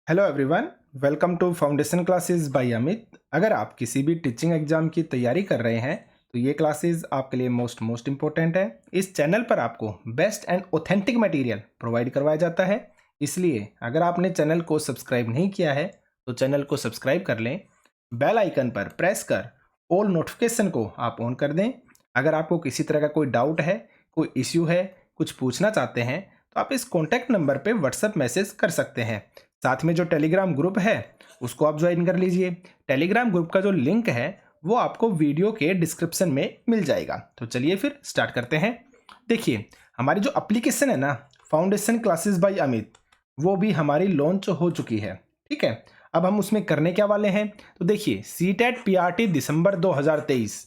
Hello everyone, welcome to foundation classes by Amit. अगर आप किसी भी टीचिंग एग्जाम की तैयारी कर रहे हैं तो ये क्लासेस आपके लिए मोस्ट इम्पोर्टेंट है। इस चैनल पर आपको best and authentic material provide करवाया जाता है। इसलिए अगर आपने चैनल को सब्सक्राइब नहीं किया है तो चैनल को सब्सक्राइब कर लें, बेल आइकन पर प्रेस कर ऑल नोटिफिकेशन को आप ऑन कर दें। अगर आपको किसी तरह का कोई डाउट है, कोई इश्यू है, कुछ पूछना चाहते हैं तो आप इस कॉन्टैक्ट नंबर पर व्हाट्सएप मैसेज कर सकते हैं। साथ में जो टेलीग्राम ग्रुप है उसको आप ज्वाइन कर लीजिए। टेलीग्राम ग्रुप का जो लिंक है वो आपको वीडियो के डिस्क्रिप्शन में मिल जाएगा। तो चलिए फिर स्टार्ट करते हैं। देखिए, हमारी जो एप्लीकेशन है ना, फाउंडेशन क्लासेस बाय अमित, वो भी हमारी लॉन्च हो चुकी है। ठीक है, अब हम उसमें करने क्या वाले हैं तो देखिए, सीटेट पीआरटी दिसंबर 2023,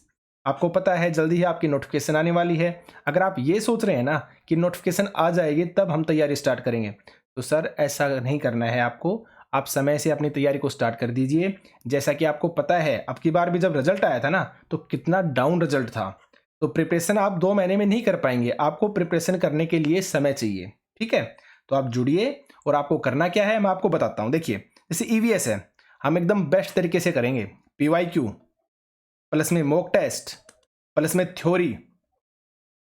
आपको पता है जल्दी ही आपकी नोटिफिकेशन आने वाली है। अगर आप ये सोच रहे हैं ना कि नोटिफिकेशन आ जाएगी तब हम तैयारी स्टार्ट करेंगे, तो सर ऐसा नहीं करना है आपको। आप समय से अपनी तैयारी को स्टार्ट कर दीजिए। जैसा कि आपको पता है, अब की बार भी जब रिजल्ट आया था ना तो कितना डाउन रिजल्ट था। तो प्रिपरेशन आप 2 महीने में नहीं कर पाएंगे, आपको प्रिपरेशन करने के लिए समय चाहिए। ठीक है, तो आप जुड़िए और आपको करना क्या है मैं आपको बताता हूँ। देखिए, जैसे ईवीएस है, हम एकदम बेस्ट तरीके से करेंगे। पीवाईक्यू प्लस में मॉक टेस्ट प्लस में थ्योरी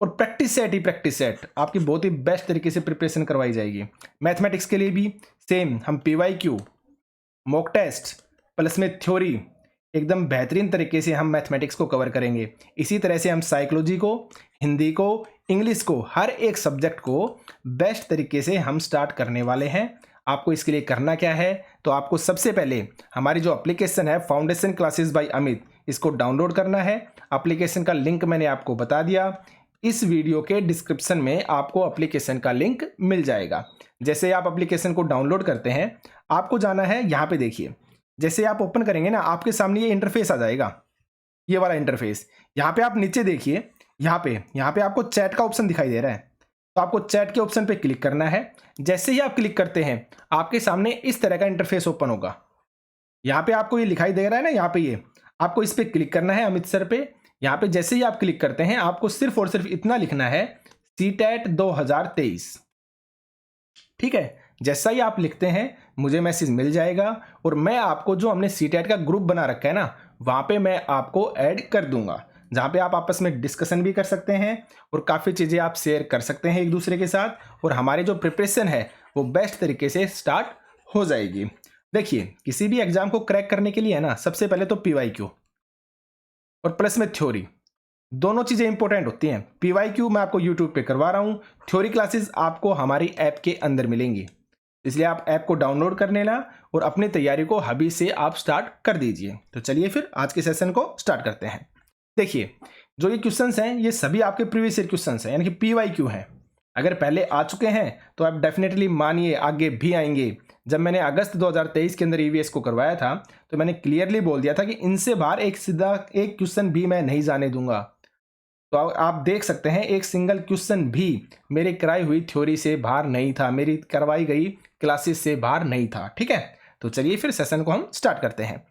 और प्रैक्टिस सेट ही प्रैक्टिस सेट आपकी बहुत ही बेस्ट तरीके से प्रिपरेशन करवाई जाएगी। मैथमेटिक्स के लिए भी सेम, हम पीवाईक्यू, मॉक टेस्ट प्लस में थ्योरी एकदम बेहतरीन तरीके से हम मैथमेटिक्स को कवर करेंगे। इसी तरह से हम साइकोलॉजी को, हिंदी को, इंग्लिश को, हर एक सब्जेक्ट को बेस्ट तरीके से हम स्टार्ट करने वाले हैं। आपको इसके लिए करना क्या है तो आपको सबसे पहले हमारी जो एप्लीकेशन है फाउंडेशन क्लासेस बाय अमित, इसको डाउनलोड करना है। एप्लीकेशन का लिंक मैंने आपको बता दिया। इस वीडियो के डिस्क्रिप्शन में आपको एप्लीकेशन का लिंक मिल जाएगा। जैसे आप एप्लीकेशन को डाउनलोड करते हैं, आपको जाना है यहाँ पे। देखिए, जैसे आप ओपन करेंगे ना, आपके सामने ये इंटरफेस आ जाएगा, ये वाला इंटरफेस। यहाँ पे आप नीचे देखिए, यहाँ पे आपको चैट का ऑप्शन दिखाई दे रहा है, तो आपको चैट के ऑप्शन पे क्लिक करना है। जैसे ही आप क्लिक करते हैं आपके सामने इस तरह का इंटरफेस ओपन होगा। यहाँ पे आपको ये दिखाई दे रहा है ना, यहाँ पे ये आपको इस पे क्लिक करना है, अमित सर पे। यहाँ पे जैसे ही आप क्लिक करते हैं आपको सिर्फ और सिर्फ इतना लिखना है, सीटेट 2023। ठीक है, जैसा ही आप लिखते हैं मुझे मैसेज मिल जाएगा और मैं आपको जो हमने सीटेट का ग्रुप बना रखा है ना, वहां पे मैं आपको ऐड कर दूंगा, जहां पे आप आपस में डिस्कशन भी कर सकते हैं और काफ़ी चीज़ें आप शेयर कर सकते हैं एक दूसरे के साथ, और हमारी जो प्रिपरेशन है वो बेस्ट तरीके से स्टार्ट हो जाएगी। देखिए, किसी भी एग्जाम को क्रैक करने के लिए है ना, सबसे पहले तो पीवाईक्यू और प्लस में थ्योरी, दोनों चीज़ें इंपॉर्टेंट होती हैं। पीवाईक्यू मैं आपको यूट्यूब पे करवा रहा हूँ, थ्योरी क्लासेस आपको हमारी ऐप के अंदर मिलेंगी। इसलिए आप ऐप को डाउनलोड कर लेना और अपनी तैयारी को अभी से आप स्टार्ट कर दीजिए। तो चलिए फिर आज के सेशन को स्टार्ट करते हैं। देखिए, जो ये क्वेश्चंस हैं ये सभी आपके प्रीवियस ईयर क्वेश्चंस हैं, यानी कि पीवाईक्यू हैं। अगर पहले आ चुके हैं तो आप डेफिनेटली मानिए आगे भी आएंगे। जब मैंने अगस्त 2023 के अंदर ईवीएस को करवाया था तो मैंने क्लियरली बोल दिया था कि इनसे बाहर एक सीधा एक क्वेश्चन भी मैं नहीं जाने दूंगा। तो आप देख सकते हैं एक सिंगल क्वेश्चन भी मेरी कराई हुई थ्योरी से बाहर नहीं था, मेरी करवाई गई क्लासेस से बाहर नहीं था। ठीक है, तो चलिए फिर सेशन को हम स्टार्ट करते हैं।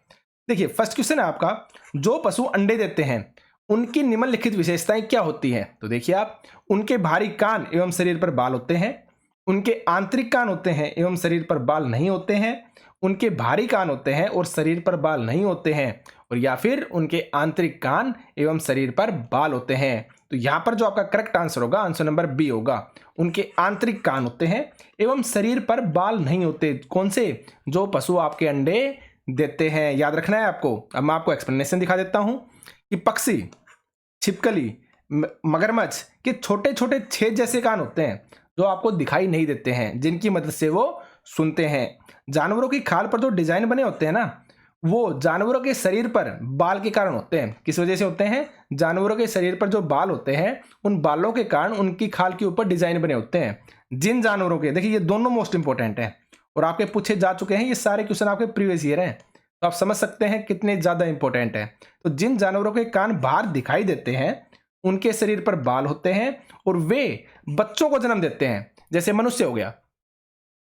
देखिए, फर्स्ट क्वेश्चन है आपका, जो पशु अंडे देते हैं उनकी निम्नलिखित विशेषताएं क्या होती हैं। तो देखिए आप, उनके बाहरी कान एवं शरीर पर बाल होते हैं, उनके आंतरिक कान होते हैं एवं शरीर पर बाल नहीं होते हैं, उनके बाहरी कान होते हैं और शरीर पर बाल नहीं होते हैं, और या फिर उनके आंतरिक कान एवं शरीर पर बाल होते हैं। तो यहाँ पर जो आपका करेक्ट आंसर होगा, आंसर नंबर बी होगा। उनके आंतरिक कान होते हैं एवं शरीर पर बाल नहीं होते। कौन से? जो पशु आपके अंडे देते हैं, याद रखना है आपको। अब मैं आपको एक्सप्लेनेशन दिखा देता हूँ कि पक्षी, छिपकली, मगरमच्छ के छोटे छोटे छेद जैसे कान होते हैं जो आपको दिखाई नहीं देते हैं, जिनकी मदद से वो सुनते हैं। जानवरों की खाल पर जो डिजाइन बने होते हैं ना, वो जानवरों के शरीर पर बाल के कारण होते हैं। किस वजह से होते हैं? जानवरों के शरीर पर जो बाल होते हैं उन बालों के कारण उनकी खाल के ऊपर डिजाइन बने होते हैं। जिन जानवरों के, देखिए ये दोनों मोस्ट इंपॉर्टेंट हैं और आपके पूछे जा चुके हैं, ये सारे क्वेश्चन आपके प्रीवियस ईयर हैं, तो आप समझ सकते हैं कितने ज्यादा इंपॉर्टेंट है। तो जिन जानवरों के कान बाहर दिखाई देते हैं उनके शरीर पर बाल होते हैं और वे बच्चों को जन्म देते हैं। जैसे मनुष्य हो गया,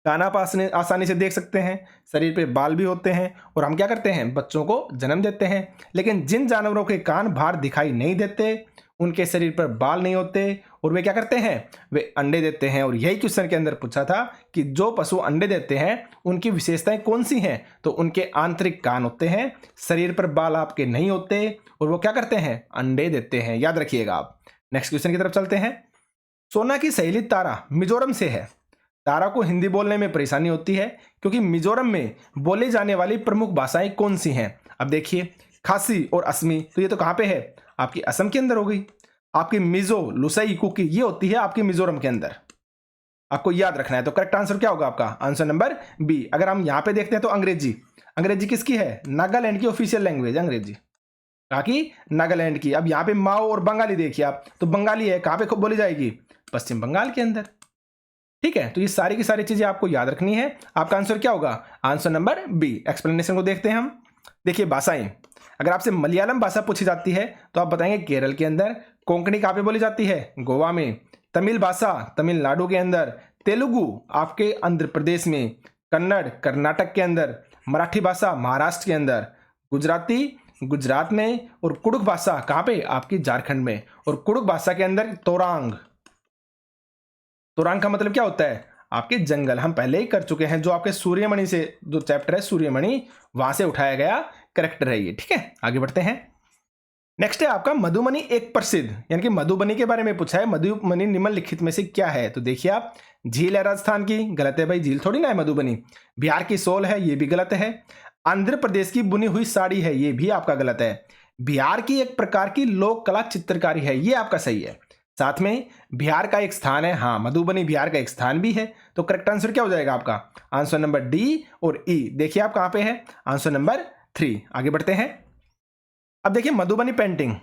कान आप आसानी से देख सकते हैं, शरीर पे बाल भी होते हैं और हम क्या करते हैं? बच्चों को जन्म देते हैं। लेकिन जिन जानवरों के कान बाहर दिखाई नहीं देते उनके शरीर पर बाल नहीं होते और वे क्या करते हैं, वे अंडे देते हैं। और यही क्वेश्चन के अंदर पूछा था कि जो पशु अंडे देते हैं उनकी विशेषताएं कौन सी हैं, तो उनके आंतरिक कान होते हैं, शरीर पर बाल आपके नहीं होते और वो क्या करते हैं, अंडे देते हैं। याद रखिएगा आप। नेक्स्ट क्वेश्चन की तरफ चलते हैं। सोना की सहेली तारा मिजोरम से है। तारा को हिंदी बोलने में परेशानी होती है क्योंकि मिजोरम में बोली जाने वाली प्रमुख भाषाएं कौन सी हैं। अब देखिए, खासी और असमी, तो ये तो कहाँ पे है, आपकी असम के अंदर हो गई। आपकी मिजो, लुसाई, कुकी, ये होती है आपकी मिजोरम के अंदर। आपको याद रखना है। तो करेक्ट आंसर क्या होगा आपका, आंसर नंबर बी। अगर हम यहां पे देखते हैं तो अंग्रेजी, अंग्रेजी किसकी है, नागालैंड की ऑफिशियल लैंग्वेज अंग्रेजी, ताकि नागालैंड की। अब यहाँ पे माओ और बंगाली देखिए आप, तो बंगाली है, कहां पे बोली जाएगी, पश्चिम बंगाल के अंदर। ठीक है, तो ये सारी की सारी चीजें आपको याद रखनी है। आपका आंसर क्या होगा, आंसर नंबर बी। एक्सप्लेनेशन को देखते हैं हम। देखिए भाषाएं, अगर आपसे मलयालम भाषा पूछी जाती है तो आप बताएंगे केरल के अंदर। कोंकणी कहाँ पे बोली जाती है, गोवा में। तमिल भाषा तमिलनाडु के अंदर। तेलुगु आपके आंध्र प्रदेश में। कन्नड़ कर्नाटक के अंदर। मराठी भाषा महाराष्ट्र के अंदर। गुजराती गुजरात में। और कुड़ुक भाषा कहाँ पे, आपकी झारखंड में। और कुड़ुक भाषा के अंदर तोरांग। तोरांग का मतलब क्या होता है, आपके जंगल। हम पहले ही कर चुके हैं, जो आपके सूर्यमणि से जो चैप्टर है सूर्यमणि, वहां से उठाया गया करेक्टर है ये। ठीक है, आगे बढ़ते हैं। नेक्स्ट है आपका मधुबनी एक प्रसिद्ध, यानी कि मधुबनी के बारे में पूछा है। मधुबनी निम्नलिखित में से क्या है, तो देखिए आप, झील है राजस्थान की, गलत है भाई, झील थोड़ी ना है मधुबनी। बिहार की सोल है, ये भी गलत है। आंध्र प्रदेश की बुनी हुई साड़ी है, ये भी आपका गलत है। बिहार की एक प्रकार की लोक कला चित्रकारी है, ये आपका सही है। साथ में बिहार का एक स्थान है, हाँ मधुबनी बिहार का एक स्थान भी है। तो करेक्ट आंसर क्या हो जाएगा आपका, आंसर नंबर डी और ई। देखिए आप कहां पे है, आंसर नंबर 3। आगे बढ़ते हैं। अब देखिए मधुबनी पेंटिंग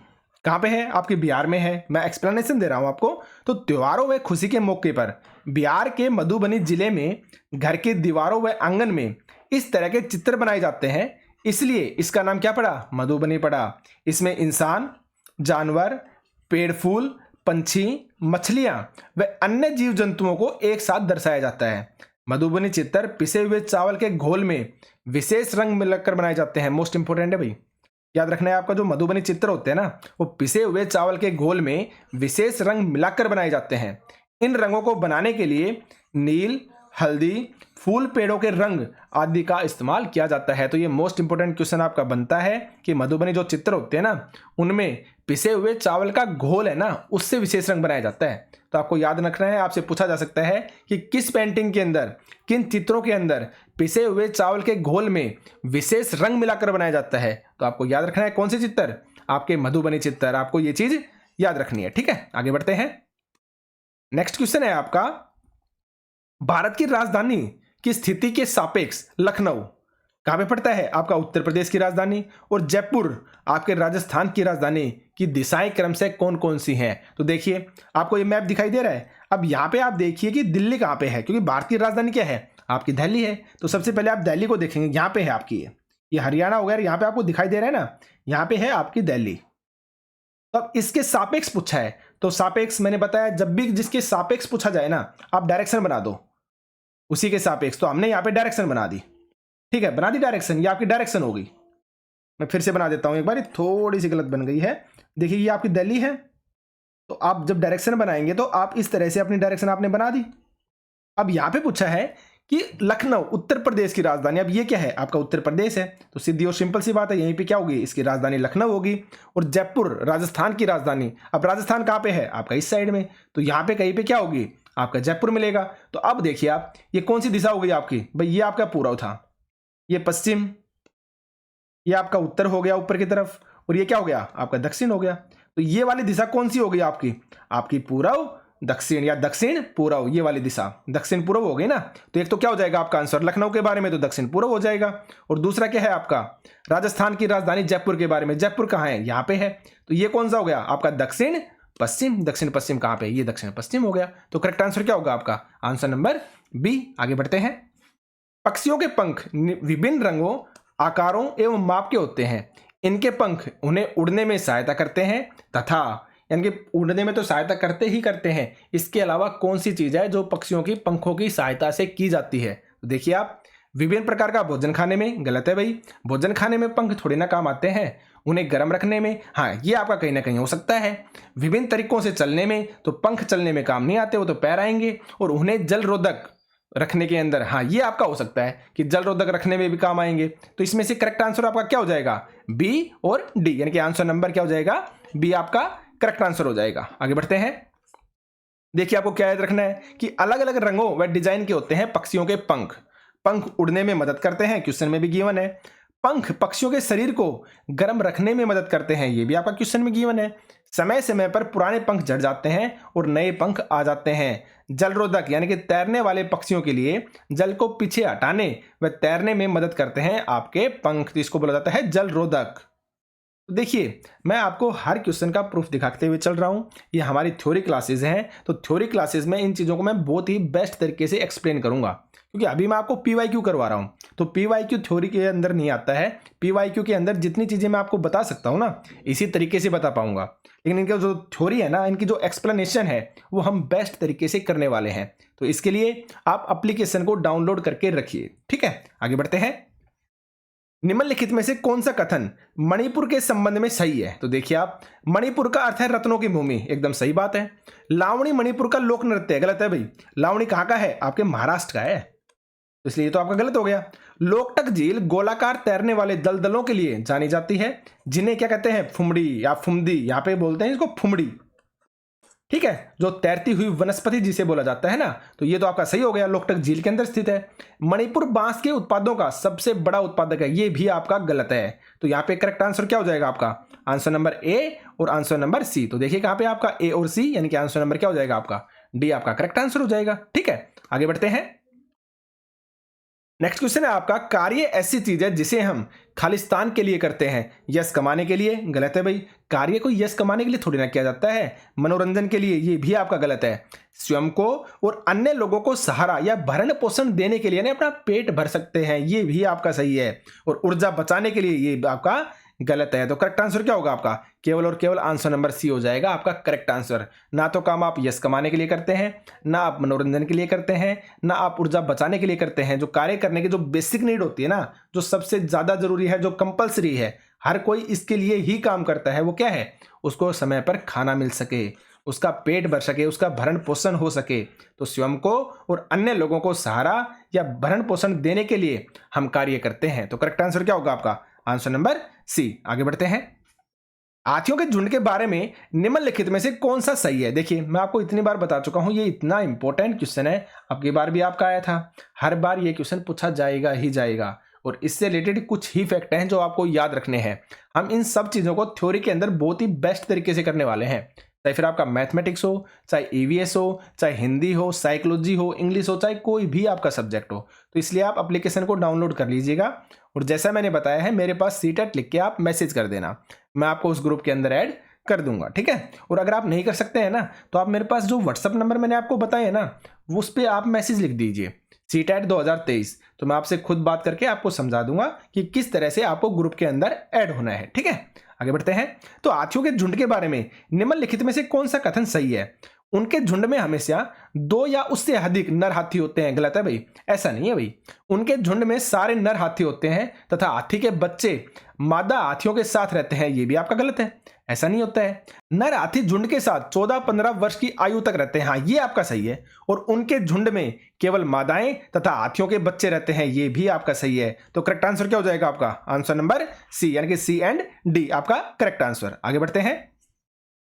कहां पे है, आपके बिहार में है। मैं एक्सप्लेनेशन दे रहा हूं आपको। तो त्योहारों व खुशी के मौके पर बिहार के मधुबनी जिले में घर के दीवारों व आंगन में इस तरह के चित्र बनाए जाते हैं, इसलिए इसका नाम क्या पड़ा, मधुबनी पड़ा। इसमें इंसान, जानवर, पेड़ फूल, पंछी, मछलियां व अन्य जीव जंतुओं को एक साथ दर्शाया जाता है। मधुबनी चित्र पिसे हुए चावल के घोल में विशेष रंग मिलाकर बनाए जाते हैं। मोस्ट इंपोर्टेंट है भाई, याद रखना है आपका। जो मधुबनी चित्र होते हैं ना, वो पिसे हुए चावल के घोल में विशेष रंग मिलाकर बनाए जाते हैं। इन रंगों को बनाने के लिए नील, हल्दी, फूल, पेड़ों के रंग आदि का इस्तेमाल किया जाता है। तो ये मोस्ट इंपोर्टेंट क्वेश्चन आपका बनता है कि मधुबनी जो चित्र होते हैं ना, उनमें पिसे हुए चावल का घोल है ना, उससे विशेष रंग बनाया जाता है। तो आपको याद रखना है, आपसे पूछा जा सकता है कि किस पेंटिंग के अंदर, किन चित्रों के अंदर पिसे हुए चावल के घोल में विशेष रंग मिलाकर बनाया जाता है। तो आपको याद रखना है कौन से चित्र, आपके मधुबनी चित्र। आपको ये चीज याद रखनी है। ठीक है, आगे बढ़ते हैं। नेक्स्ट क्वेश्चन है आपका, भारत की राजधानी की स्थिति के सापेक्ष लखनऊ कहां पे पड़ता है, आपका उत्तर प्रदेश की राजधानी। और जयपुर आपके राजस्थान की राजधानी की दिशाएं क्रमशः कौन कौन सी हैं। तो देखिए आपको ये मैप दिखाई दे रहा है। अब यहां पे आप देखिए कि दिल्ली कहां पे है, क्योंकि भारत की राजधानी क्या है, आपकी दिल्ली है। तो सबसे पहले आप दिल्ली को देखेंगे, यहां पे है आपकी ये हरियाणा वगैरह, यहां पे आपको दिखाई दे रहा है ना, यहां पे है आपकी दिल्ली। तो अब इसके सापेक्ष पूछा है, तो सापेक्ष मैंने बताया, जब भी जिसके सापेक्ष पूछा जाए ना, आप डायरेक्शन बना दो उसी के सापेक्ष। तो हमने यहाँ पे डायरेक्शन बना दी। ठीक है, बना दी डायरेक्शन, ये आपकी डायरेक्शन होगी। मैं फिर से बना देता हूं एक बार, थोड़ी सी गलत बन गई है। देखिए ये आपकी दिल्ली है, तो आप जब डायरेक्शन बनाएंगे तो आप इस तरह से अपनी डायरेक्शन आपने बना दी। अब यहां पे पूछा है कि लखनऊ उत्तर प्रदेश की राजधानी, अब ये क्या है, आपका उत्तर प्रदेश है। तो सीधी और सिंपल सी बात है, यहीं पे क्या होगी, इसकी राजधानी लखनऊ होगी। और जयपुर राजस्थान की राजधानी, अब राजस्थान कहां पे है, आपका इस साइड में, तो यहां पे कहीं पे क्या होगी, आपका जयपुर मिलेगा। तो अब देखिए आप, ये कौन सी दिशा हो गई आपकी, भाई ये आपका पूर्व था, ये पश्चिम, ये आपका उत्तर हो गया ऊपर की तरफ, और ये क्या हो गया, आपका दक्षिण हो गया। तो ये वाली दिशा कौन सी हो गई आपकी, आपकी पूर्व दक्षिण या दक्षिण पूर्व, ये वाली दिशा दक्षिण पूर्व हो गई ना। तो एक तो क्या हो जाएगा आपका आंसर लखनऊ के बारे में, तो दक्षिण पूर्व हो जाएगा। और दूसरा क्या है आपका, राजस्थान की राजधानी जयपुर के बारे में, जयपुर कहाँ है, यहाँ पे है। तो ये कौन सा हो गया आपका दक्षिण पश्चिम। दक्षिण पश्चिम कहां पे, ये दक्षिण पश्चिम हो गया। तो करेक्ट आंसर क्या होगा आपका, आंसर नंबर बी। आगे बढ़ते हैं। पक्षियों के पंख विभिन्न रंगों, आकारों एवं माप के होते हैं। इनके पंख उन्हें उड़ने में सहायता करते हैं तथा, यानी कि उड़ने में तो सहायता करते ही करते हैं, इसके अलावा कौन सी चीज है जो पक्षियों की पंखों की सहायता से की जाती है। तो देखिए आप, विभिन्न प्रकार का भोजन खाने में, गलत है भाई, भोजन खाने में पंख थोड़ी ना काम आते हैं, उन्हें गर्म रखने में, हाँ ये आपका कहीं ना कहीं हो सकता है। विभिन्न तरीकों से चलने में, तो पंख चलने में काम नहीं आते, वो तो पैर आएंगे, और उन्हें जल रोधक रखने के अंदर, हाँ ये आपका हो सकता है कि जल रोधक रखने में भी काम आएंगे। तो इसमें से करेक्ट आंसर आपका क्या हो जाएगा, बी और डी, यानी कि आंसर नंबर क्या हो जाएगा, बी आपका करेक्ट आंसर हो जाएगा। आगे बढ़ते हैं। देखिए आपको क्या याद रखना है कि अलग अलग रंगों व डिजाइन के होते हैं पक्षियों के पंख, पंख उड़ने में मदद करते हैं, क्वेश्चन में भी गिवन है। पंख पक्षियों के शरीर को गर्म रखने में मदद करते हैं, ये भी आपका क्वेश्चन में गिवन है। समय समय पर पुराने पंख झड़ जाते हैं और नए पंख आ जाते हैं। जलरोधक यानी कि तैरने वाले पक्षियों के लिए जल को पीछे हटाने व तैरने में मदद करते हैं आपके पंख, तो इसको बोला जाता है जलरोधक। तो देखिए मैं आपको हर क्वेश्चन का प्रूफ दिखाते हुए चल रहा हूं, ये हमारी थ्योरी क्लासेस हैं, तो थ्योरी क्लासेस में इन चीज़ों को मैं बहुत ही बेस्ट तरीके से एक्सप्लेन करूंगा, क्योंकि अभी मैं आपको पीवाईक्यू करवा रहा हूं, तो पीवाईक्यू थ्योरी के अंदर नहीं आता है। पीवाईक्यू के अंदर जितनी चीज़ें मैं आपको बता सकता हूं ना, इसी तरीके से बता पाऊंगा, लेकिन इनका जो थ्योरी है ना, इनकी जो एक्सप्लेनेशन है वो हम बेस्ट तरीके से करने वाले हैं। तो इसके लिए आप एप्लीकेशन को डाउनलोड करके रखिए, ठीक है। आगे बढ़ते हैं। निम्नलिखित में से कौन सा कथन मणिपुर के संबंध में सही है, तो देखिए आप, मणिपुर का अर्थ है रत्नों की भूमि, एकदम सही बात है। लावणी मणिपुर का लोक नृत्य है, गलत है भाई, लावणी कहाँ का है, आपके महाराष्ट्र का है, इसलिए तो आपका गलत हो गया। लोकटक झील गोलाकार तैरने वाले दलदलों के लिए जानी जाती है, जिन्हें क्या कहते हैं, फुमड़ी या फुमदी, यहाँ पे बोलते हैं इसको फुमड़ी, ठीक है, जो तैरती हुई वनस्पति जिसे बोला जाता है ना, तो ये तो आपका सही हो गया, लोकटक झील के अंदर स्थित है। मणिपुर बांस के उत्पादों का सबसे बड़ा उत्पादक है, ये भी आपका गलत है। तो यहाँ पे करेक्ट आंसर क्या हो जाएगा आपका, आंसर नंबर ए और आंसर नंबर सी। तो देखिए कहाँ पे आपका ए और सी, यानी कि आंसर नंबर क्या हो जाएगा आपका, डी आपका करेक्ट आंसर हो जाएगा, ठीक है। आगे बढ़ते हैं। नेक्स्ट क्वेश्चन है आपका, कार्य ऐसी चीज है जिसे हम खालिस्तान के लिए करते हैं, यश कमाने के लिए, गलत है भाई, कार्य को यश कमाने के लिए थोड़ी ना किया जाता है, मनोरंजन के लिए, ये भी आपका गलत है। स्वयं को और अन्य लोगों को सहारा या भरण पोषण देने के लिए ना अपना पेट भर सकते हैं, ये भी आपका सही है। और ऊर्जा बचाने के लिए, ये आपका गलत है। तो करेक्ट आंसर क्या होगा आपका, केवल और केवल आंसर नंबर सी हो जाएगा आपका करेक्ट आंसर। ना तो काम आप यश कमाने के लिए करते हैं, ना आप मनोरंजन के लिए करते हैं, ना आप ऊर्जा बचाने के लिए करते हैं। जो कार्य करने की जो बेसिक नीड होती है ना, जो सबसे ज्यादा जरूरी है, जो कंपलसरी है, हर कोई इसके लिए ही काम करता है, वो क्या है, उसको समय पर खाना मिल सके, उसका पेट भर सके, उसका भरण पोषण हो सके। तो स्वयं को और अन्य लोगों को सहारा या भरण पोषण देने के लिए हम कार्य करते हैं। तो करेक्ट आंसर क्या होगा आपका, आंसर नंबर सी। आगे बढ़ते हैं। हाथियों के झुंड के बारे में निम्नलिखित में से कौन सा सही है। देखिए मैं आपको इतनी बार बता चुका हूं, ये इतना इंपॉर्टेंट क्वेश्चन है, अब की बार भी आपका आया था, हर बार ये क्वेश्चन पूछा जाएगा ही जाएगा, और इससे रिलेटेड कुछ ही फैक्ट हैं जो आपको याद रखने हैं। हम इन सब चीजों को थ्योरी के अंदर बहुत ही बेस्ट तरीके से करने वाले हैं, चाहे फिर आपका मैथमेटिक्स हो, चाहे ईवीएस हो, चाहे हिंदी हो, साइकोलॉजी हो, इंग्लिश हो, चाहे कोई भी आपका सब्जेक्ट हो। तो इसलिए आप एप्लीकेशन को डाउनलोड कर लीजिएगा, और जैसा मैंने बताया है मेरे पास सीटेट लिख के आप मैसेज कर देना, मैं आपको उस ग्रुप के अंदर ऐड कर दूंगा, ठीक है। और अगर आप नहीं कर सकते हैं ना, तो आप मेरे पास जो व्हाट्सअप नंबर मैंने आपको बताया है ना, उस पर आप मैसेज लिख दीजिए सीटेट 2023, तो मैं आपसे खुद बात करके आपको समझा दूंगा कि किस तरह से आपको ग्रुप के अंदर ऐड होना है, ठीक है। आगे बढ़ते हैं। तो हाथियों के झुंड के बारे में निम्नलिखित में से कौन सा कथन सही है। उनके झुंड में हमेशा 2 या उससे अधिक नर हाथी होते हैं, गलत है भाई, ऐसा नहीं है भाई। उनके झुंड में सारे नर हाथी होते हैं तथा हाथी के बच्चे मादा हाथियों के साथ रहते हैं, ये भी आपका गलत है, ऐसा नहीं होता है। नर हाथी झुंड के साथ 14-15 वर्ष की आयु तक रहते हैं, हाँ ये आपका सही है। और उनके झुंड में केवल मादाएं तथा हाथियों के बच्चे रहते हैं, ये भी आपका सही है। तो करेक्ट आंसर क्या हो जाएगा आपका, आंसर नंबर सी, यानी कि सी एंड डी आपका करेक्ट आंसर। आगे बढ़ते हैं।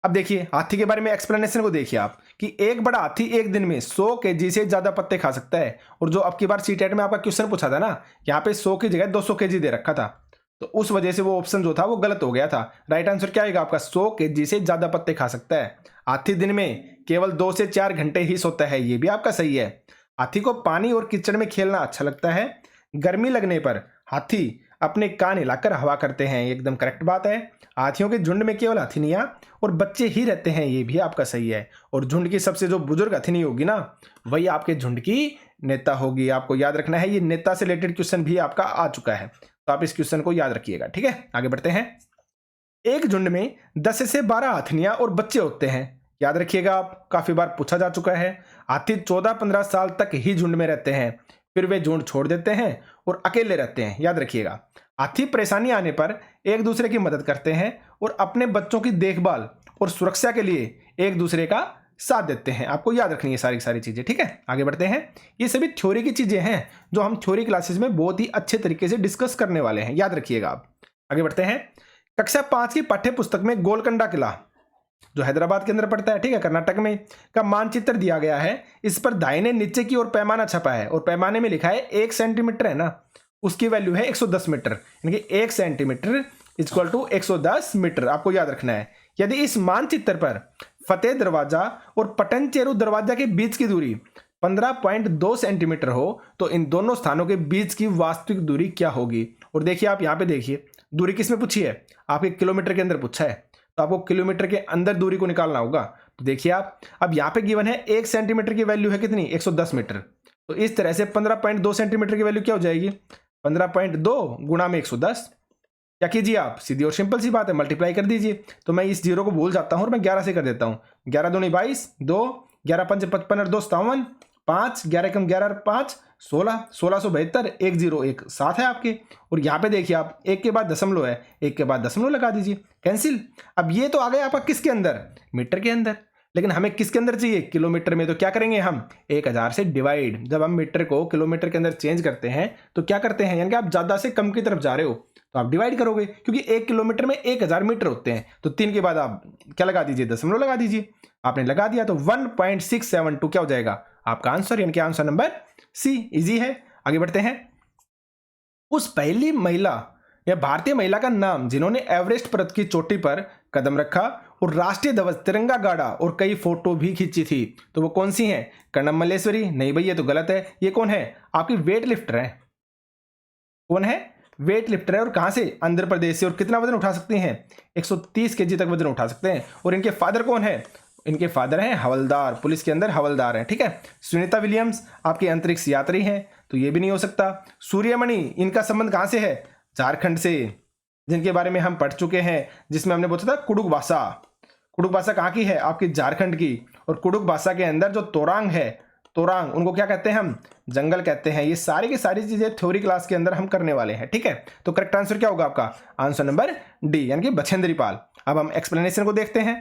अब देखिए हाथी के बारे में एक्सप्लेनेशन को देखिए आप, कि एक बड़ा हाथी एक दिन में 100 केजी से ज्यादा पत्ते खा सकता है। और जो अब की बार सीटेट में आपका क्वेश्चन पूछा था ना, यहाँ पे 100 की जगह 200 केजी दे रखा था, तो उस वजह से वो ऑप्शन जो था वो गलत हो गया था। राइट आंसर क्या आएगा आपका, 100 केजी से ज्यादा पत्ते खा सकता है। हाथी दिन में केवल 2 से 4 घंटे ही सोता है, ये भी आपका सही है। हाथी को पानी और कीचड़ में खेलना अच्छा लगता है। गर्मी लगने पर हाथी अपने कान हिलाकर हवा करते हैं, एकदम करेक्ट बात है। हाथियों के झुंड में केवल हथिनियां और बच्चे ही रहते हैं, ये भी आपका सही है। और झुंड की सबसे जो बुजुर्ग हथिनी होगी ना, वही आपके झुंड की नेता होगी। आपको याद रखना है, ये नेता से रिलेटेड क्वेश्चन भी आपका आ चुका है, तो आप इस क्वेश्चन को याद रखिएगा, ठीक है। आगे बढ़ते हैं। एक झुंड में 10 से 12 हथिनियां और बच्चे होते हैं, याद रखिएगा आप, काफी बार पूछा जा चुका है। हाथी 14-15 साल तक ही झुंड में रहते हैं। फिर वे झुंड छोड़ देते हैं और अकेले रहते हैं। याद रखिएगा, हाथी परेशानी आने पर एक दूसरे की मदद करते हैं और अपने बच्चों की देखभाल और सुरक्षा के लिए एक दूसरे का साथ देते हैं। आपको याद रखनी है सारी सारी चीजें, ठीक है। आगे बढ़ते हैं। ये सभी थ्योरी की चीजें हैं जो हम थ्योरी क्लासेस में बहुत ही अच्छे तरीके से डिस्कस करने वाले हैं, याद रखिएगा आप। आगे बढ़ते हैं। कक्षा 5 की पाठ्य पुस्तक में गोलकोंडा किला, जो हैदराबाद के अंदर पड़ता है, ठीक है, कर्नाटक में, का मानचित्र दिया गया है। इस पर दाहिने नीचे की ओर पैमाना छपा है और पैमाने में लिखा है 1 सेंटीमीटर है ना, उसकी वैल्यू है 110 मीटर, यानी कि 1 सेंटीमीटर इक्वल टू 110 मीटर। आपको याद रखना है। यदि इस मानचित्र पर फतेह दरवाजा और पटनचेरू दरवाजा के बीच की दूरी 15.2 सेंटीमीटर हो तो इन दोनों स्थानों के बीच की वास्तविक दूरी क्या होगी। और देखिए, आप यहां पे देखिए, दूरी किसमें पूछी है, आपके किलोमीटर के अंदर पूछा है, तो आपको किलोमीटर के अंदर दूरी को निकालना होगा। तो देखिए आप, अब यहाँ पे गिवन है 1 सेंटीमीटर की वैल्यू है कितनी, 110 मीटर। तो इस तरह से 15.2 सेंटीमीटर की वैल्यू क्या हो जाएगी, 15.2 गुणा में 110। क्या कीजिए आप, सीधी और सिंपल सी बात है, मल्टीप्लाई कर दीजिए। तो मैं इस जीरो को भूल जाता हूँ और मैं 11 से कर देता हूँ। 11 दूनी 22, 2, 11 पंच 55 और 2 57, 5, 11 कम 11 और 5 16, 1672, 101 7 है आपके। और यहाँ पे देखिए आप, एक के बाद दशमलव है, एक के बाद दशमलव लगा दीजिए, कैंसिल। अब ये तो आ गया आपका किसके अंदर, मीटर के अंदर, लेकिन हमें किसके अंदर चाहिए, किलोमीटर में। तो क्या करेंगे हम, 1000 से डिवाइड। जब हम मीटर को किलोमीटर के अंदर चेंज करते हैं तो क्या करते हैं, यानी कि आप ज्यादा से कम की तरफ जा रहे हो तो आप डिवाइड करोगे, क्योंकि 1 किलोमीटर में 1000 मीटर होते हैं। तो 3 के बाद आप क्या लगा दीजिए, दशमलव लगा दीजिए। आपने लगा दिया तो 1.672 क्या हो जाएगा आपका आंसर, यानी कि आंसर नंबर सी। इजी है। आगे बढ़ते हैं। उस पहली महिला या भारतीय महिला का नाम जिन्होंने एवरेस्ट पर्वत की चोटी पर कदम रखा और राष्ट्रीय ध्वज तिरंगा गाड़ा और कई फोटो भी खींची थी, तो वो कौन सी हैं, कर्णम मल्लेश्वरी। नहीं भाई, ये तो गलत है। ये कौन है, आपकी वेट लिफ्टर है। कौन है, वेट लिफ्टर है। और कहां से, आंध्र प्रदेश से। और कितना वजन उठा सकते हैं, 130 केजी तक वजन उठा सकते हैं। और इनके फादर कौन है, इनके फादर हैं हवलदार, पुलिस के अंदर हवलदार हैं, ठीक है। सुनीता विलियम्स आपके अंतरिक्ष यात्री हैं, तो ये भी नहीं हो सकता। सूर्यमणि, इनका संबंध कहां से है, झारखंड से, जिनके बारे में हम पढ़ चुके हैं, जिसमें हमने बोला था कुडुक भाषा। कुडुक भाषा कहाँ की है, आपकी झारखंड की। और कुडुक भाषा के अंदर जो तोरांग है, तोरांग, उनको क्या कहते हैं हम, जंगल कहते हैं। ये सारी की सारी चीजें थ्योरी क्लास के अंदर हम करने वाले हैं, ठीक है। तो करेक्ट आंसर क्या होगा आपका, आंसर नंबर डी, यानी कि बछेंद्री पाल। अब हम एक्सप्लेनेशन को देखते हैं।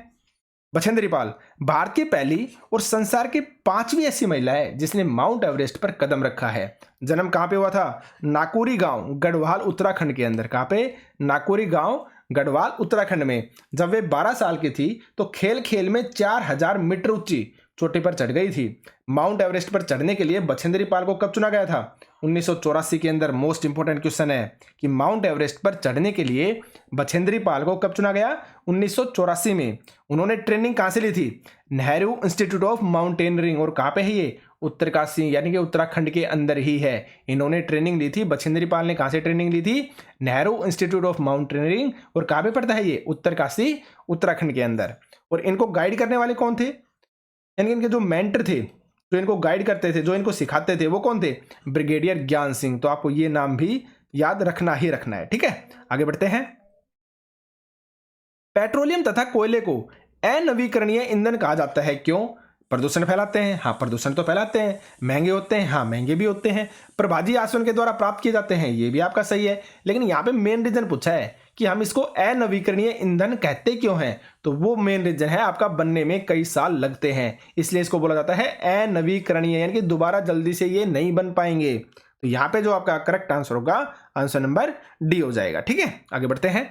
बछेंद्री पाल भारत की पहली और संसार की 5वीं ऐसी महिला है जिसने माउंट एवरेस्ट पर कदम रखा है। जन्म कहां पे हुआ था, नाकुरी गांव, गढ़वाल, उत्तराखंड के अंदर। कहां पे, नाकुरी गांव, गढ़वाल, उत्तराखंड में। जब वे 12 साल की थी तो खेल खेल में 4000 मीटर ऊंची चोटी पर चढ़ गई थी। माउंट एवरेस्ट पर चढ़ने के लिए बछेंद्री पाल को कब चुना गया था, 1984 के अंदर। मोस्ट इंपोर्टेंट क्वेश्चन है कि माउंट एवरेस्ट पर चढ़ने के लिए बछेंद्री पाल को कब चुना गया, 1984 में। उन्होंने ट्रेनिंग कहां से ली थी, नेहरू इंस्टीट्यूट ऑफ माउंटेनरिंग। और कहां पे है ये, उत्तरकाशी, यानी कि उत्तराखंड के अंदर ही है। इन्होंने ट्रेनिंग ली थी, बछेंद्री पाल ने कहां से ट्रेनिंग ली थी, नेहरू इंस्टीट्यूट ऑफ माउंटेनरिंग। और कहां पे पड़ता है ये, उत्तरकाशी, उत्तराखंड के अंदर। और इनको गाइड करने वाले कौन थे, यानी इनके जो मेंटर थे, जो इनको गाइड करते थे, जो इनको सिखाते थे, वो कौन थे, ब्रिगेडियर ज्ञान सिंह। तो आपको ये नाम भी याद रखना ही रखना है, ठीक है। आगे बढ़ते हैं। पेट्रोलियम तथा कोयले को अनवीकरणीय ईंधन कहा जाता है, क्यों, प्रदूषण फैलाते हैं, हाँ प्रदूषण तो फैलाते हैं। महंगे होते हैं, हाँ महंगे भी होते हैं। प्रभाजी आसवन के द्वारा प्राप्त किए जाते हैं, ये भी आपका सही है। लेकिन यहाँ पे मेन रीजन पूछा है कि हम इसको अनवीकरणीय ईंधन कहते क्यों हैं, तो वो मेन रीजन है आपका बनने में कई साल लगते हैं, इसलिए इसको बोला जाता है अनवीकरणीय, यानी कि दोबारा जल्दी से ये नहीं बन पाएंगे। तो यहाँ पे जो आपका करेक्ट आंसर होगा, आंसर नंबर डी हो जाएगा, ठीक है। आगे बढ़ते हैं।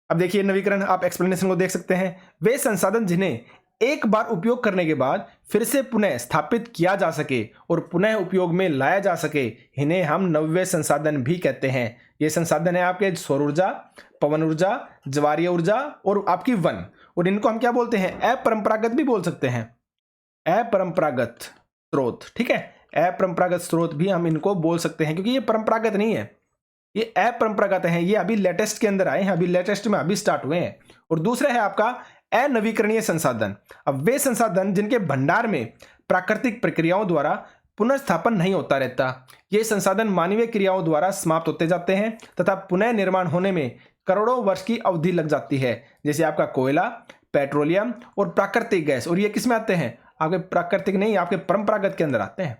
अब देखिए नवीकरण, आप एक्सप्लेनेशन को देख सकते हैं। वे संसाधन जिन्हें एक बार उपयोग करने के बाद फिर से पुनः स्थापित किया जा सके और पुनः उपयोग में लाया जा सके, इन्हें हम नव्य संसाधन भी कहते हैं। ये संसाधन है आपके सौर ऊर्जा, पवन ऊर्जा, ज्वारीय ऊर्जा और आपकी वन। और इनको हम क्या बोलते हैं, अपरंपरागत भी बोल सकते हैं, अपरंपरागत स्रोत, ठीक है। अपरंपरागत स्रोत भी हम इनको बोल सकते हैं, क्योंकि ये परंपरागत नहीं है, ये अपरंपरागत हैं। ये अभी लेटेस्ट के अंदर आए हैं, अभी लेटेस्ट में अभी स्टार्ट हुए हैं। और दूसरा है आपका अनवीकरणीय संसाधन। अब वे संसाधन जिनके भंडार में प्राकृतिक प्रक्रियाओं द्वारा पुनर्स्थापन नहीं होता रहता, ये संसाधन मानवीय क्रियाओं द्वारा समाप्त होते जाते हैं तथा पुनः निर्माण होने में करोड़ों वर्ष की अवधि लग जाती है। जैसे आपका कोयला, पेट्रोलियम और प्राकृतिक गैस। और ये किस में आते हैं, आपके प्राकृतिक नहीं, आपके परंपरागत के अंदर आते हैं।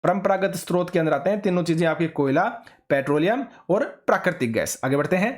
परंपरागत स्रोत के अंदर आते हैं तीनों चीजें आपकी, कोयला, पेट्रोलियम और प्राकृतिक गैस। आगे बढ़ते हैं।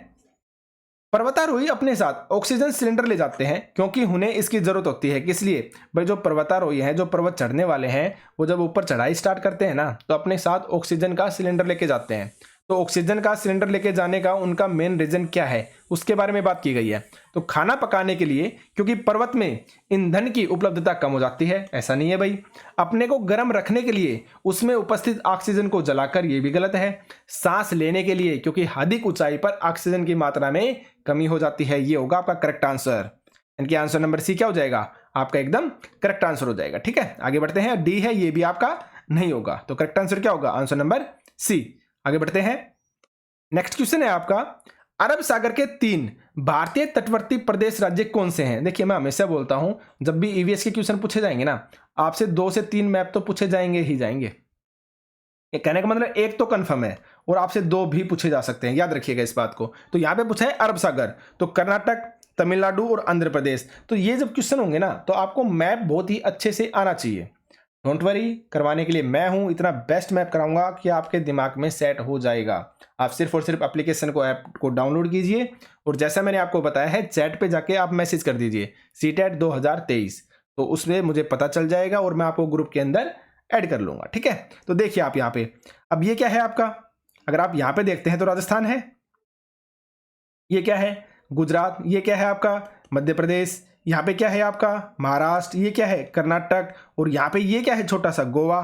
पर्वतारोही अपने साथ ऑक्सीजन सिलेंडर ले जाते हैं क्योंकि उन्हें इसकी जरूरत होती है। किस लिए भाई? जो पर्वतारोही हैं, जो पर्वत चढ़ने वाले हैं, वो जब ऊपर चढ़ाई स्टार्ट करते हैं ना, तो अपने साथ ऑक्सीजन का सिलेंडर लेके जाते हैं। तो ऑक्सीजन का सिलेंडर लेके जाने का उनका मेन रीजन क्या है, उसके बारे में बात की गई है। तो खाना पकाने के लिए, क्योंकि पर्वत में ईंधन की उपलब्धता कम हो जाती है, ऐसा नहीं है भाई। अपने को गर्म रखने के लिए उसमें उपस्थित ऑक्सीजन को जलाकर, ये भी गलत है। सांस लेने के लिए, क्योंकि अधिक ऊंचाई पर ऑक्सीजन की मात्रा में कमी हो जाती है। ये होगा आपका करेक्ट आंसर। इनके आंसर नंबर सी क्या हो जाएगा आपका? एकदम करेक्ट आंसर हो जाएगा। ठीक है, आगे बढ़ते हैं। डी है, ये भी आपका नहीं होगा। तो करेक्ट आंसर क्या होगा? Answer number C. आगे बढ़ते हैं। नेक्स्ट क्वेश्चन है आपका, अरब सागर के 3 भारतीय तटवर्ती प्रदेश राज्य कौन से हैं? देखिए, मैं हमेशा बोलता हूं, जब भी ईवीएस के क्वेश्चन पूछे जाएंगे ना, आपसे 2 से 3 मैप तो पूछे जाएंगे ही जाएंगे। ये कहने का मतलब एक तो कंफर्म है और आपसे 2 भी पूछे जा सकते हैं, याद रखिएगा इस बात को। तो यहां पे पूछा है अरब सागर, तो कर्नाटक, तमिलनाडु और आंध्र प्रदेश। तो ये जब क्वेश्चन होंगे ना, तो आपको मैप बहुत ही अच्छे से आना चाहिए। डोंट वरी, करवाने के लिए मैं हूं, इतना बेस्ट मैप कराऊंगा कि आपके दिमाग में सेट हो जाएगा। आप सिर्फ और सिर्फ एप्लीकेशन को, ऐप को डाउनलोड कीजिए और जैसा मैंने आपको बताया है, चैट पे जाके आप मैसेज कर दीजिए सीटेट 2023, तो उसमें मुझे पता चल जाएगा और मैं आपको ग्रुप के अंदर ऐड कर लूंगा। ठीक है, तो देखिए आप यहाँ पे, अब ये क्या है आपका? अगर आप यहाँ पे देखते हैं तो राजस्थान है, ये क्या है? गुजरात, ये क्या है आपका? मध्य प्रदेश, यहाँ पे क्या है आपका? महाराष्ट्र, ये क्या है? कर्नाटक, और यहाँ पे ये क्या है? छोटा सा गोवा,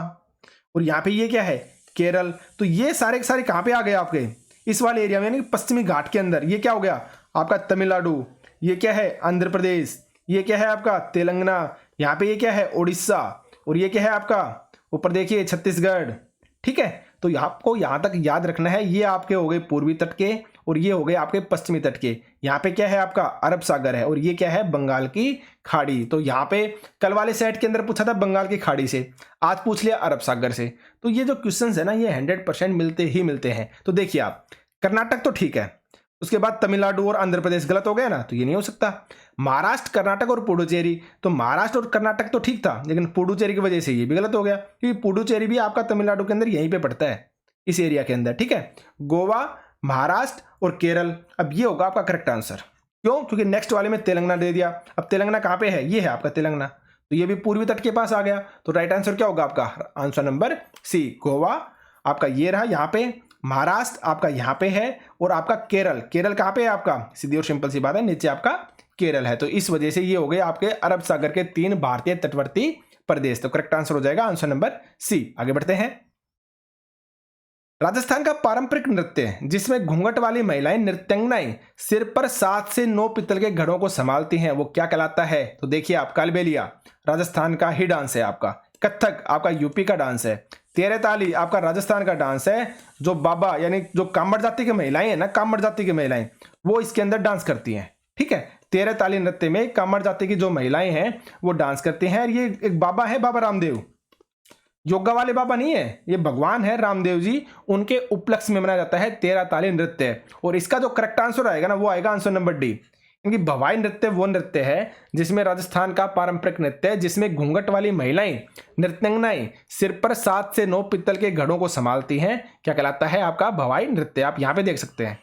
और यहाँ पे ये क्या है? केरल। तो ये सारे के सारे कहाँ पे आ गए आपके? इस वाले एरिया में, यानी पश्चिमी घाट के अंदर। ये क्या हो गया आपका? तमिलनाडु। ये क्या है? आंध्र प्रदेश। ये क्या है आपका? तेलंगाना। यहाँ पे ये क्या है? उड़ीसा। और ये क्या है आपका? ऊपर देखिए, छत्तीसगढ़। ठीक है, तो आपको यहाँ तक याद रखना है। ये आपके हो गए पूर्वी तट के और ये हो गए आपके पश्चिमी तट के। यहाँ पे क्या है आपका? अरब सागर है, और ये क्या है? बंगाल की खाड़ी। तो यहाँ पे कल वाले सेट के अंदर पूछा था बंगाल की खाड़ी से, आज पूछ लिया अरब सागर से। तो ये जो क्वेश्चंस है ना, ये 100% मिलते ही मिलते हैं। तो देखिए आप, कर्नाटक तो ठीक है, उसके बाद तमिलनाडु और आंध्र प्रदेश गलत हो गया ना, तो ये नहीं हो सकता। महाराष्ट्र, कर्नाटक और पुडुचेरी, तो महाराष्ट्र और कर्नाटक तो ठीक था, लेकिन पुडुचेरी की वजह से ये भी गलत हो गया, क्योंकि पुडुचेरी भी आपका तमिलनाडु के अंदर यहीं पे पड़ता है, इस एरिया के अंदर। ठीक है, गोवा, महाराष्ट्र और केरल, अब ये होगा आपका करेक्ट आंसर। क्यों? क्योंकि नेक्स्ट वाले में तेलंगाना दे दिया। अब तेलंगाना कहाँ पे है? ये है आपका तेलंगाना, तो ये भी पूर्वी तट के पास आ गया। तो राइट आंसर क्या होगा आपका? आंसर नंबर सी, गोवा आपका ये रहा यहाँ पे, महाराष्ट्र आपका यहाँ पे है, और आपका केरल, केरल कहाँ पे है आपका? सीधी और सिंपल सी बात है, नीचे आपका केरल है। तो इस वजह से ये हो गए आपके अरब सागर के 3 भारतीय तटवर्ती प्रदेश। तो करेक्ट आंसर हो जाएगा आंसर नंबर सी। आगे बढ़ते हैं। राजस्थान का पारंपरिक नृत्य जिसमें घूंघट वाली महिलाएं, नृत्यांगनाएं सिर पर 7 से 9 पीतल के घड़ों को संभालती हैं, वो क्या कहलाता है? तो देखिए आप, कालबेलिया राजस्थान का ही डांस है आपका, कथक आपका यूपी का डांस है, तेरे ताली आपका राजस्थान का डांस है। जो बाबा यानी जो कामड़ जाति की महिलाएं हैं ना, कामड़ जाति की महिलाएं, वो इसके अंदर डांस करती हैं। ठीक है, तेरे ताली नृत्य में कामड़ जाति की जो महिलाएं हैं वो डांस करती हैं। ये एक बाबा है, बाबा रामदेव, योगा वाले बाबा नहीं है, ये भगवान है रामदेव जी, उनके उपलक्ष्य में मनाया जाता है तेरा ताली नृत्य। और इसका जो करेक्ट आंसर आएगा ना, वो आएगा आंसर नंबर डी, क्योंकि भवाई नृत्य वो नृत्य है जिसमें राजस्थान का पारंपरिक नृत्य है जिसमें घूंघट वाली महिलाएं, नृत्यांगनाएं सिर पर 7 से 9 पीतल के घड़ों को संभालती हैं, क्या कहलाता है आपका? भवाई नृत्य। आप यहाँ पे देख सकते हैं।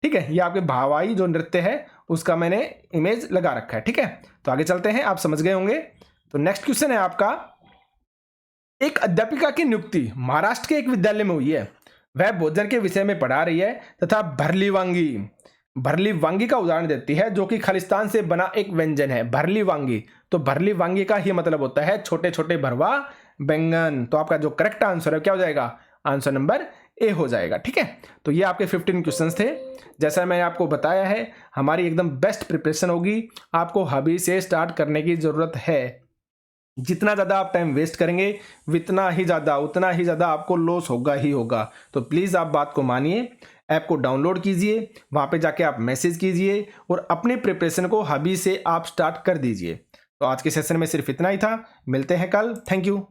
ठीक है, ये आपके भवाई जो नृत्य है उसका मैंने इमेज लगा रखा है। ठीक है, तो आगे चलते हैं, आप समझ गए होंगे। तो नेक्स्ट क्वेश्चन है आपका, एक अध्यापिका की नियुक्ति महाराष्ट्र के एक विद्यालय में हुई है, वह भोजन के विषय में पढ़ा रही है तथा भरली वांगी का उदाहरण देती है, जो कि खालिस्तान से बना एक व्यंजन है। भरली वांगी, तो भरली वांगी का ही मतलब होता है छोटे छोटे भरवा बैंगन। तो आपका जो करेक्ट आंसर है क्या हो जाएगा? आंसर नंबर ए हो जाएगा। ठीक है, तो ये आपके 15 क्वेश्चंस थे। जैसा मैंने आपको बताया है, हमारी एकदम बेस्ट प्रिपरेशन होगी, आपको अभी से स्टार्ट करने की जरूरत है। जितना ज़्यादा आप टाइम वेस्ट करेंगे उतना ही ज़्यादा आपको लॉस होगा ही होगा। तो प्लीज़ आप बात को मानिए, ऐप को डाउनलोड कीजिए, वहाँ पे जाके आप मैसेज कीजिए और अपनी प्रिपरेशन को अभी से आप स्टार्ट कर दीजिए। तो आज के सेशन में सिर्फ इतना ही था, मिलते हैं कल। Thank you.